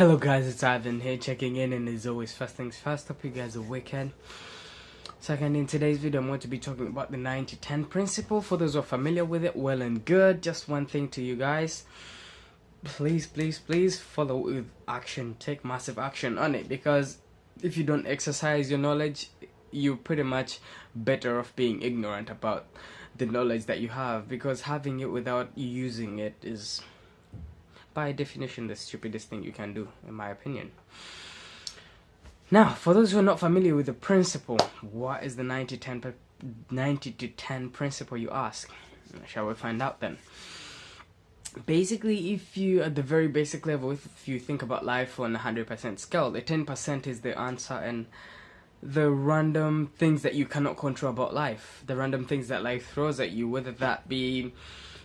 Hello guys, it's Ivan here checking in, and as always, first things first, hope you guys are wicked. Second, in today's video I'm going to be talking about the 90-10 principle. For those who are familiar with it, well and good. Just one thing to you guys, please follow it with action. Take massive action on it, because if you don't exercise your knowledge, you're pretty much better off being ignorant about the knowledge that you have, because having it without using it is by definition the stupidest thing you can do, in my opinion. Now, for those who are not familiar with the principle, what is the 90 to 10 principle, you ask? Shall we find out then? Basically, if you, at the very basic level, if you think about life on a 100% scale, the 10% is the answer, and the random things that you cannot control about life, the random things that life throws at you, whether that be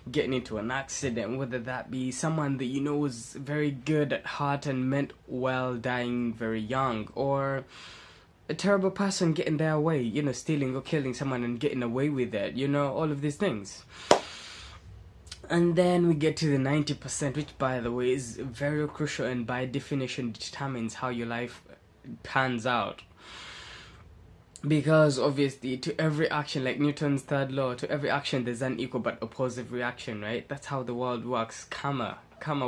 getting into an accident, whether that be someone that you know was very good at heart and meant well dying very young, or a terrible person getting their way, you know, stealing or killing someone and getting away with it, you know, all of these things. And then we get to the 90%, which by the way is very crucial and by definition determines how your life pans out. Because obviously, to every action, like Newton's third law, to every action there's an equal but opposite reaction, right? That's how the world works. Karma,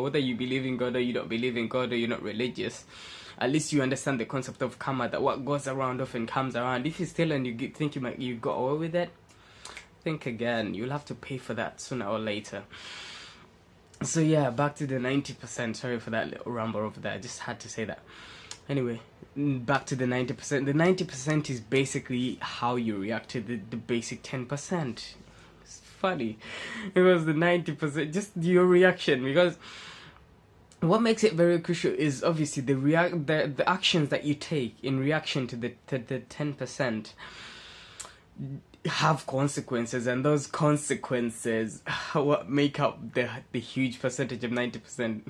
whether you believe in God or you don't believe in God or you're not religious, at least you understand the concept of karma, that what goes around often comes around. If you steal and you think you got away with it, think again. You'll have to pay for that sooner or later. So yeah, back to the 90%. Sorry for that little ramble over there. I just had to say that. Anyway, back to the 90%. The 90% is basically how you react to the basic 10%. It's funny. It was the 90%, just your reaction, because what makes it very crucial is obviously the actions that you take in reaction to the 10% have consequences, and those consequences are what make up the huge percentage of 90%.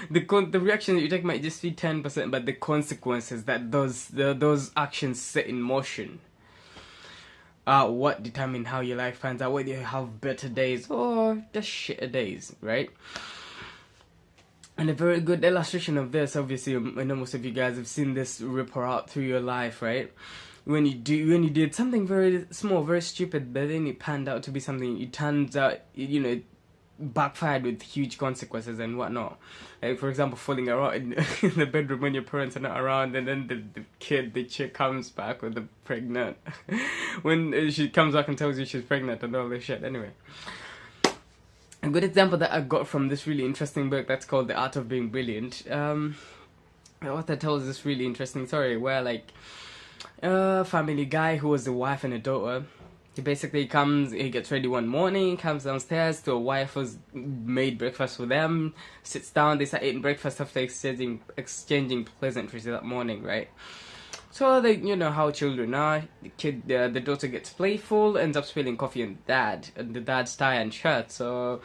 The reaction that you take might just be 10%, but the consequences that those actions set in motion are what determine how your life pans out, whether you have better days or just shitter days, right? And a very good illustration of this, obviously, I know most of you guys have seen this ripple out through your life, right? When you did something very small, very stupid, but then it panned out to be something, it turns out, you know, backfired with huge consequences and whatnot. Like, for example, falling around in the bedroom when your parents are not around, and then the chick comes back with the pregnant when she comes back and tells you she's pregnant and all this shit. Anyway, a good example that I got from this really interesting book that's called The Art of Being Brilliant. The author tells this really interesting story where, like, a family guy who was a wife and a daughter, he basically he gets ready one morning, comes downstairs to a wife who's made breakfast for them, sits down, they start eating breakfast after exchanging pleasantries that morning, right? So you know how children are. The daughter gets playful, ends up spilling coffee on the dad's tie and shirt. So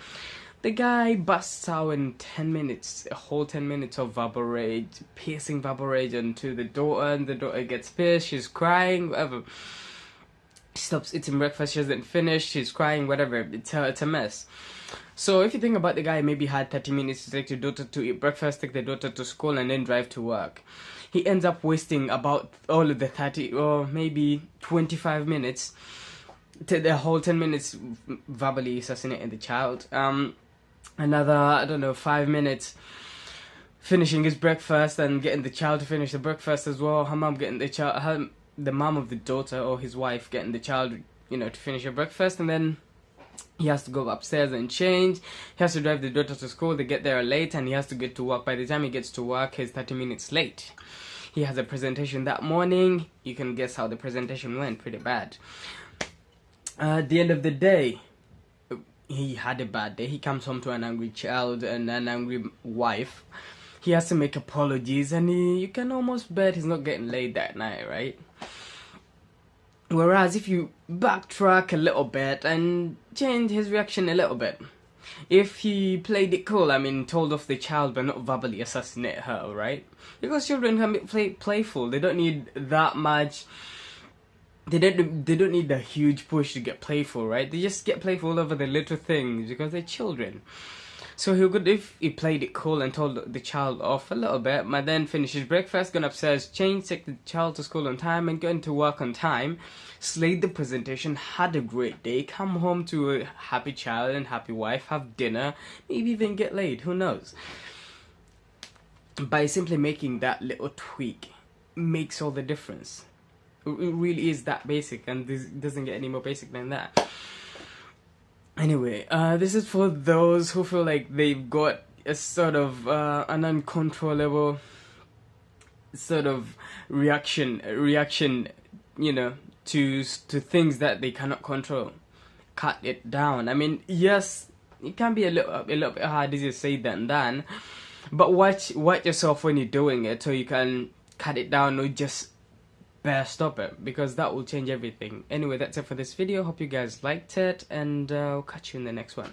the guy busts out in 10 minutes, a whole 10 minutes of verbal rage, piercing verbal rage onto the daughter, and the daughter gets pissed, she's crying, whatever. She stops eating breakfast, she hasn't finished, she's crying, whatever. It's a mess. So if you think about the guy, maybe had 30 minutes to take the daughter to eat breakfast, take the daughter to school, and then drive to work. He ends up wasting about all of the 30 or maybe 25 minutes to the whole 10 minutes verbally assassinating the child. Another, I don't know, 5 minutes finishing his breakfast and getting the child to finish the breakfast as well. Her mom getting the mom of the daughter or his wife getting the child, you know, to finish her breakfast, and then he has to go upstairs and change. He has to drive the daughter to school. They get there late, and he has to get to work. By the time he gets to work, he's 30 minutes late. He has a presentation that morning. You can guess how the presentation went. Pretty bad. At the end of the day, he had a bad day. He comes home to an angry child and an angry wife. He has to make apologies, and you can almost bet he's not getting laid that night, right? Whereas if you backtrack a little bit and change his reaction a little bit, if he played it cool, I mean, told off the child but not verbally assassinate her, right? Because children can be playful. They don't need that much. They don't need a huge push to get playful, right? They just get playful over the little things because they're children. So he could, if he played it cool and told the child off a little bit, but then finish his breakfast, gone upstairs, change, take the child to school on time, and going to work on time, slayed the presentation, had a great day, come home to a happy child and happy wife, have dinner, maybe even get laid, who knows? By simply making that little tweak makes all the difference. It really is that basic, and this doesn't get any more basic than that. Anyway, this is for those who feel like they've got a sort of an uncontrollable sort of reaction, you know, to things that they cannot control. Cut it down. I mean, yes, it can be a little bit hard, easier said than done, but watch yourself when you're doing it, so you can cut it down or just stop it, because that will change everything. Anyway, that's it for this video. Hope you guys liked it, and I'll catch you in the next one.